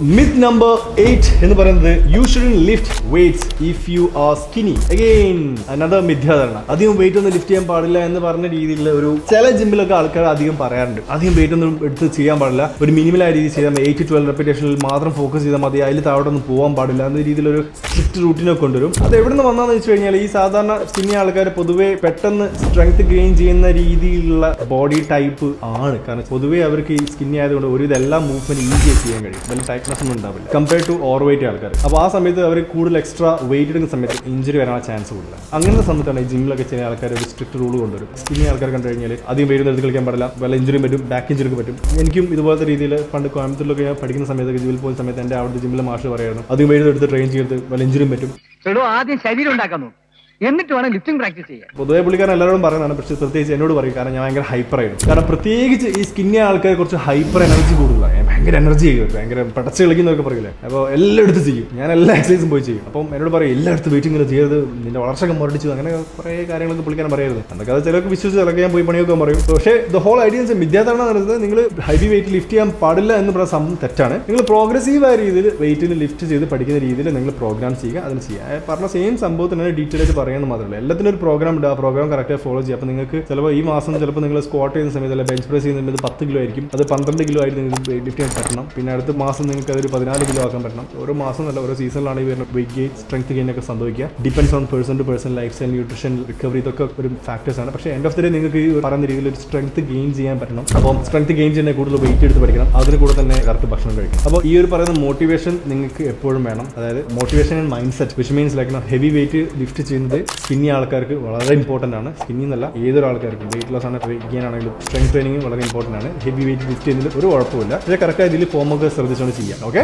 Myth number 8 എന്ന് പറയുന്നത് you shouldn't lift weights if you are skinny. Again another മിഥ്യാധാരണ. അധികം wait ഒന്നും lift ചെയ്യാൻ പാടില്ല എന്ന് പറഞ്ഞ രീതിയിലുള്ള ഒരു ചില ജിമ്മിലൊക്കെ ആൾക്കാർ അധികം പറയാറുണ്ട്. അധികം വെയിറ്റ് ഒന്നും എടുത്ത് ചെയ്യാൻ പാടില്ല, ഒരു മിനിമലായ രീതിയിൽ ചെയ്താൽ 8 to 12 റെപ്പിറ്റേഷനിൽ മാത്രം ഫോക്കസ് ചെയ്താൽ മതി, അതിൽ താഴോട്ടൊന്നും പോകാൻ പാടില്ല എന്ന രീതിയിലൊരു സ്ട്രിക്റ്റ് റൂട്ടീനൊക്കെ കൊണ്ടുവരും. അത് എവിടെ നിന്ന് വന്നാന്ന് വെച്ച് കഴിഞ്ഞാൽ ഈ സാധാരണ സ്കിന്നി ആൾക്കാർ പൊതുവേ പെട്ടെന്ന് സ്ട്രെങ്ത് ഗെയിൻ ചെയ്യുന്ന രീതിയിലുള്ള ബോഡി ടൈപ്പ് ആണ്. കാരണം പൊതുവേ അവർക്ക് ഈ സ്കിന്നി ആയതുകൊണ്ട് ഒരു ഇതെല്ലാം മൂവ്മെന്റ് ഈസിയായി ചെയ്യാൻ കഴിയും, വലിയ ടൈറ്റ്നസ് ഒന്നും ഉണ്ടാവില്ല കമ്പയർ ടു ഓവർ വെയിറ്റ് ആൾക്കാർ. അപ്പോൾ ആ സമയത്ത് അവർ കൂടുതൽ എക്സ്ട്രാ വെയിറ്റ് എടുക്കുന്ന സമയത്ത് ഇഞ്ചുറി വരാനുള്ള ചാൻസ് കൂടുതൽ. അങ്ങനത്തെ സമയത്താണ് ഈ ജിമ്മിലൊക്കെ ചെയ്യുന്ന ആൾക്കാർ ഒരു സ്ട്രിക്റ്റ് റൂൾ കൊണ്ടുവരും. സ്കിന്നി ആൾക്കാർ കണ്ടു കഴിഞ്ഞാൽ അധികം വെയിറ്റ് എടുത്ത് കളിക്കാൻ പാടില്ല, വല്ല ഇഞ്ചുറിയും പറ്റും, ബാക്ക് ഇഞ്ചുറിക്ക് പറ്റും. എനിക്കും ഇതുപോലത്തെ രീതിയിൽ പണ്ട് കോയമ്പത്തൂരിലൊക്കെ ഞാൻ പഠിക്കുന്ന സമയത്ത് ജിമ്മിൽ പോകുന്ന സമയത്ത് എൻ്റെ അവിടുത്തെ ജിമ്മിലെ മാഷ് പറയായിരുന്നു അധികം വെയിറ്റ് എടുത്ത് ട്രെയിൻ ചെയ്ത് വല്ല ഇഞ്ചുറിയും പറ്റും. ആദ്യം ശരീരം ഉണ്ടാക്കുന്നു എന്നിട്ട് വേണം ലിഫ്റ്റിംഗ് പ്രാക്ടീസ് ചെയ്യാൻ. പൊതുവെ പുള്ളിക്കാരൻ എല്ലാവരോടും പറയുന്നതാണ്, പക്ഷേ പ്രത്യേകിച്ച് എന്നോട് പറയും. കാരണം ഞാൻ ഭയങ്കര ഹൈപ്പർ ആയിരുന്നു. കാരണം പ്രത്യേകിച്ച് ഈ സ്കിന്നി ആൾക്കാർ കുറച്ച് ഹൈപ്പർ എനർജി കൂടുതലാണ്. ഞാൻ ഭയങ്കര എനർജി ചെയ്യും, ഭയങ്കര പടച്ച് കളിക്കുന്നവർക്ക് പറയില്ലേ. അപ്പോൾ എല്ലായിടത്തും ചെയ്യും, ഞാൻ എല്ലാ എക്സസൈസും പോയി ചെയ്യും. അപ്പം എന്നോട് പറയും എല്ലായിടത്തും വെയിറ്റ് ഇങ്ങനെ ചെയ്ത് നിന്റെ വളർച്ചയൊക്കെ മുരടിച്ചു, അങ്ങനെ കുറേ കാര്യങ്ങളൊക്കെ പുള്ളിക്കാരൻ പറയായിരുന്നു. അതൊക്കെ അത് ചിലർക്ക് വിശ്വസിച്ച് ചിലർക്ക് ഞാൻ പോയി പണിയൊക്കെ പറയും. പക്ഷേ ദ ഹോൾ ഐഡിയ മിഥ്യാധാരണ എന്ന് പറയുന്നത് നിങ്ങൾ ഹെവി വെയിറ്റ് ലിഫ്റ്റ് ചെയ്യാൻ പാടില്ല എന്ന് പറയുന്ന സംഭവം തെറ്റാണ്. നിങ്ങൾ പ്രോഗ്രസീവായ രീതിയിൽ വെയിറ്റിന് ലിഫ്റ്റ് ചെയ്ത് പഠിക്കുന്ന രീതിയിൽ നിങ്ങൾ പ്രോഗ്രാം ചെയ്യുക, അതിന് ചെയ്യുക. പറഞ്ഞ സെയിം സംഭവത്തിന് ഡീറ്റെയിൽ ആയിട്ട് പറയുന്നത് മാത്രമല്ല, എല്ലാത്തിനും ഒരു പ്രോഗ്രാം ഉണ്ട്. ആ പ്രോഗ്രാം കറക്റ്റായി ഫോളോ ചെയ്യുക. അപ്പോൾ നിങ്ങൾക്ക് ചിലപ്പോൾ ഈ മാസം ചിലപ്പോൾ നിങ്ങൾ സ്ക്വാട്ട് ചെയ്യുന്ന സമയത്ത് അല്ലെങ്കിൽ ബെഞ്ച് പ്രസ് ചെയ്യുന്ന സമയത്ത് 10 കിലോ ആയിരിക്കും, അത് 12 കിലോ ആയിട്ട് നിങ്ങൾക്ക് ലിഫ്റ്റ് ചെയ്യാൻ പറ്റണം. പിന്നെ അടുത്ത മാസം നിങ്ങൾക്ക് അതൊരു 14 കിലോ ആക്കാൻ പറ്റണം. ഓരോ മാസം അല്ല ഓരോ സീസണിലാണ് ഈ വരുന്ന വെയിറ്റ് ഗെയിൻ സ്ട്രെങ്ത് ഗെയിൻ ഒക്കെ സംഭവിക്കുക. Depends on person to person, lifestyle, nutrition, recovery, ഇതൊക്കെ ഒരു ഫാക്ടേഴ്സ് ആണ്. പക്ഷേ എൻഡ് ഓഫ് ദി ഡേ നിങ്ങൾക്ക് ഈ പറയുന്ന രീതിയിൽ ഒരു സ്ട്രെങ്ത് ഗെയിൻ ചെയ്യാൻ പറ്റണം. അപ്പോൾ സ്ട്രെങ്ത് ഗെയിൻ ചെയ്യുന്ന കൂടുതൽ വെയിറ്റ് എടുത്ത് പഠിക്കണം, അതിന് കൂടെ തന്നെ കറക്റ്റ് ഭക്ഷണം കഴിക്കണം. അപ്പോൾ ഈ ഒരു പറയുന്ന മോട്ടിവേഷൻ നിങ്ങൾക്ക് എപ്പോഴും വേണം. അതായത് motivation and mind set, which means like heavy weight lift ചെയ്യുന്നത് സ്കിന്നി ആൾക്കാർക്ക് വളരെ ഇമ്പോർട്ടൻ്റ് ആണ്. സ്കിന്നി എന്നല്ല ഏതൊരു ആൾക്കാർക്കും, വെയിറ്റ് ലോസ് ആണ്, വെയിറ്റ് ഗെയിൻ ആണെങ്കിലും സ്ട്രെങ്ത് ട്രെയിനിങ് വളരെ ഇമ്പോർട്ടൻ്റ് ആണ്. ഹെവി വെയിറ്റ് ലിഫ്റ്റ് ചെയ്യുന്നതിൽ ഒരു കുഴപ്പമില്ല, പക്ഷേ കറക്റ്റ് ഇതിൽ ഫോമൊക്കെ ശ്രദ്ധിച്ചുകൊണ്ട് ചെയ്യാം. ഓക്കെ.